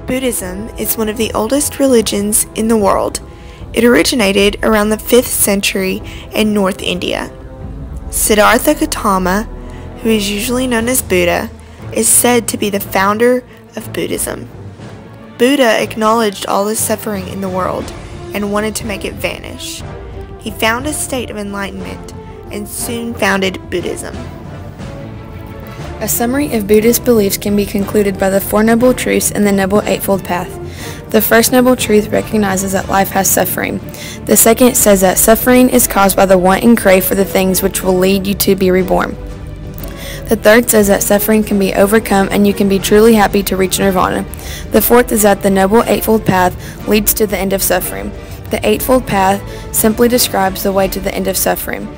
Buddhism is one of the oldest religions in the world. It originated around the 5th century in North India. Siddhartha Gautama, who is usually known as Buddha, is said to be the founder of Buddhism. Buddha acknowledged all the suffering in the world and wanted to make it vanish. He found a state of enlightenment and soon founded Buddhism. A summary of Buddhist beliefs can be concluded by the Four Noble Truths and the Noble Eightfold Path. The first noble truth recognizes that life has suffering. The second says that suffering is caused by the want and crave for the things which will lead you to be reborn. The third says that suffering can be overcome and you can be truly happy to reach nirvana. The fourth is that the Noble Eightfold Path leads to the end of suffering. The Eightfold Path simply describes the way to the end of suffering.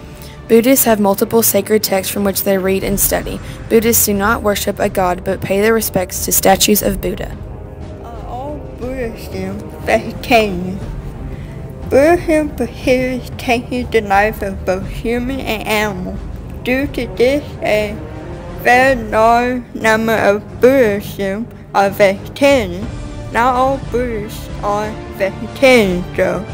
Buddhists have multiple sacred texts from which they read and study. Buddhists do not worship a god but pay their respects to statues of Buddha. All Buddhism vegetarian. Buddhism prohibits taking the life of both human and animal. Due to this, a very large number of Buddhism are vegetarian. Not all Buddhists are vegetarians though.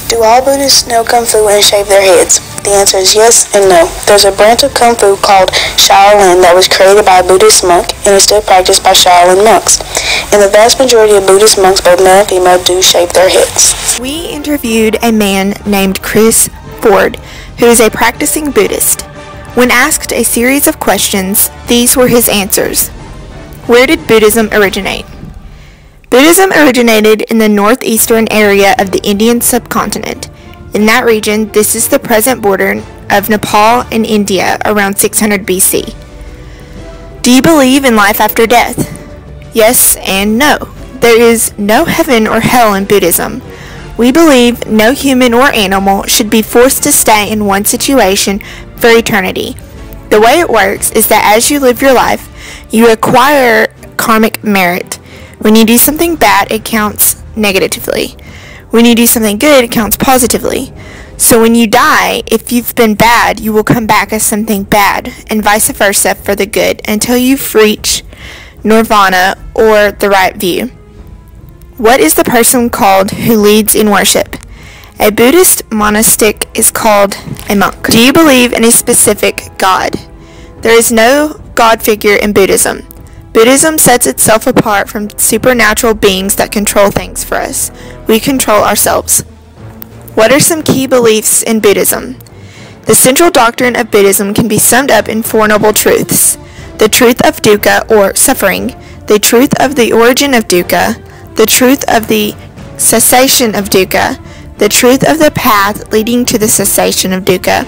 Do all Buddhists know Kung Fu and shave their heads? The answer is yes and no. There's a branch of Kung Fu called Shaolin that was created by a Buddhist monk and is still practiced by Shaolin monks. And the vast majority of Buddhist monks, both male and female, do shave their heads. We interviewed a man named Chris Ford, who is a practicing Buddhist. When asked a series of questions, these were his answers. Where did Buddhism originate? Buddhism originated in the northeastern area of the Indian subcontinent. In that region, this is the present border of Nepal and India around 600 BC. Do you believe in life after death? Yes and no. There is no heaven or hell in Buddhism. We believe no human or animal should be forced to stay in one situation for eternity. The way it works is that as you live your life, you acquire karmic merit. When you do something bad, it counts negatively. When you do something good, it counts positively. So when you die, if you've been bad, you will come back as something bad, and vice versa for the good, until you reach nirvana or the right view. What is the person called who leads in worship? A Buddhist monastic is called a monk. Do you believe in a specific God? There is no God figure in Buddhism. Buddhism sets itself apart from supernatural beings that control things for us. We control ourselves. What are some key beliefs in Buddhism? The central doctrine of Buddhism can be summed up in Four Noble Truths: the truth of dukkha or suffering, the truth of the origin of dukkha, the truth of the cessation of dukkha, the truth of the path leading to the cessation of dukkha.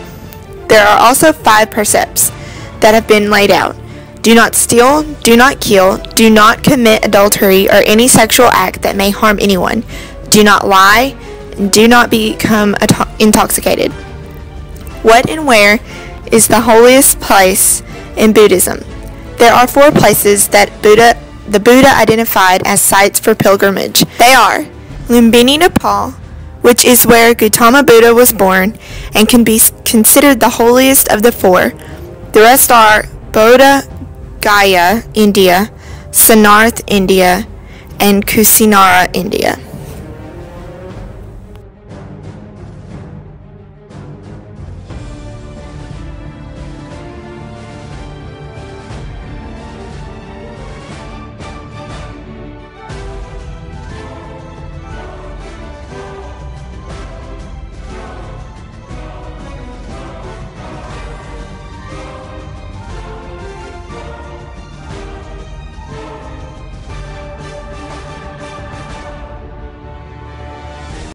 There are also 5 precepts that have been laid out. Do not steal, do not kill, do not commit adultery or any sexual act that may harm anyone. Do not lie, and do not become intoxicated. What and where is the holiest place in Buddhism? There are 4 places that the Buddha identified as sites for pilgrimage. They are Lumbini, Nepal, which is where Gautama Buddha was born and can be considered the holiest of the 4. The rest are Bodh Gaya, India, Sarnath, India, and Kusinara, India.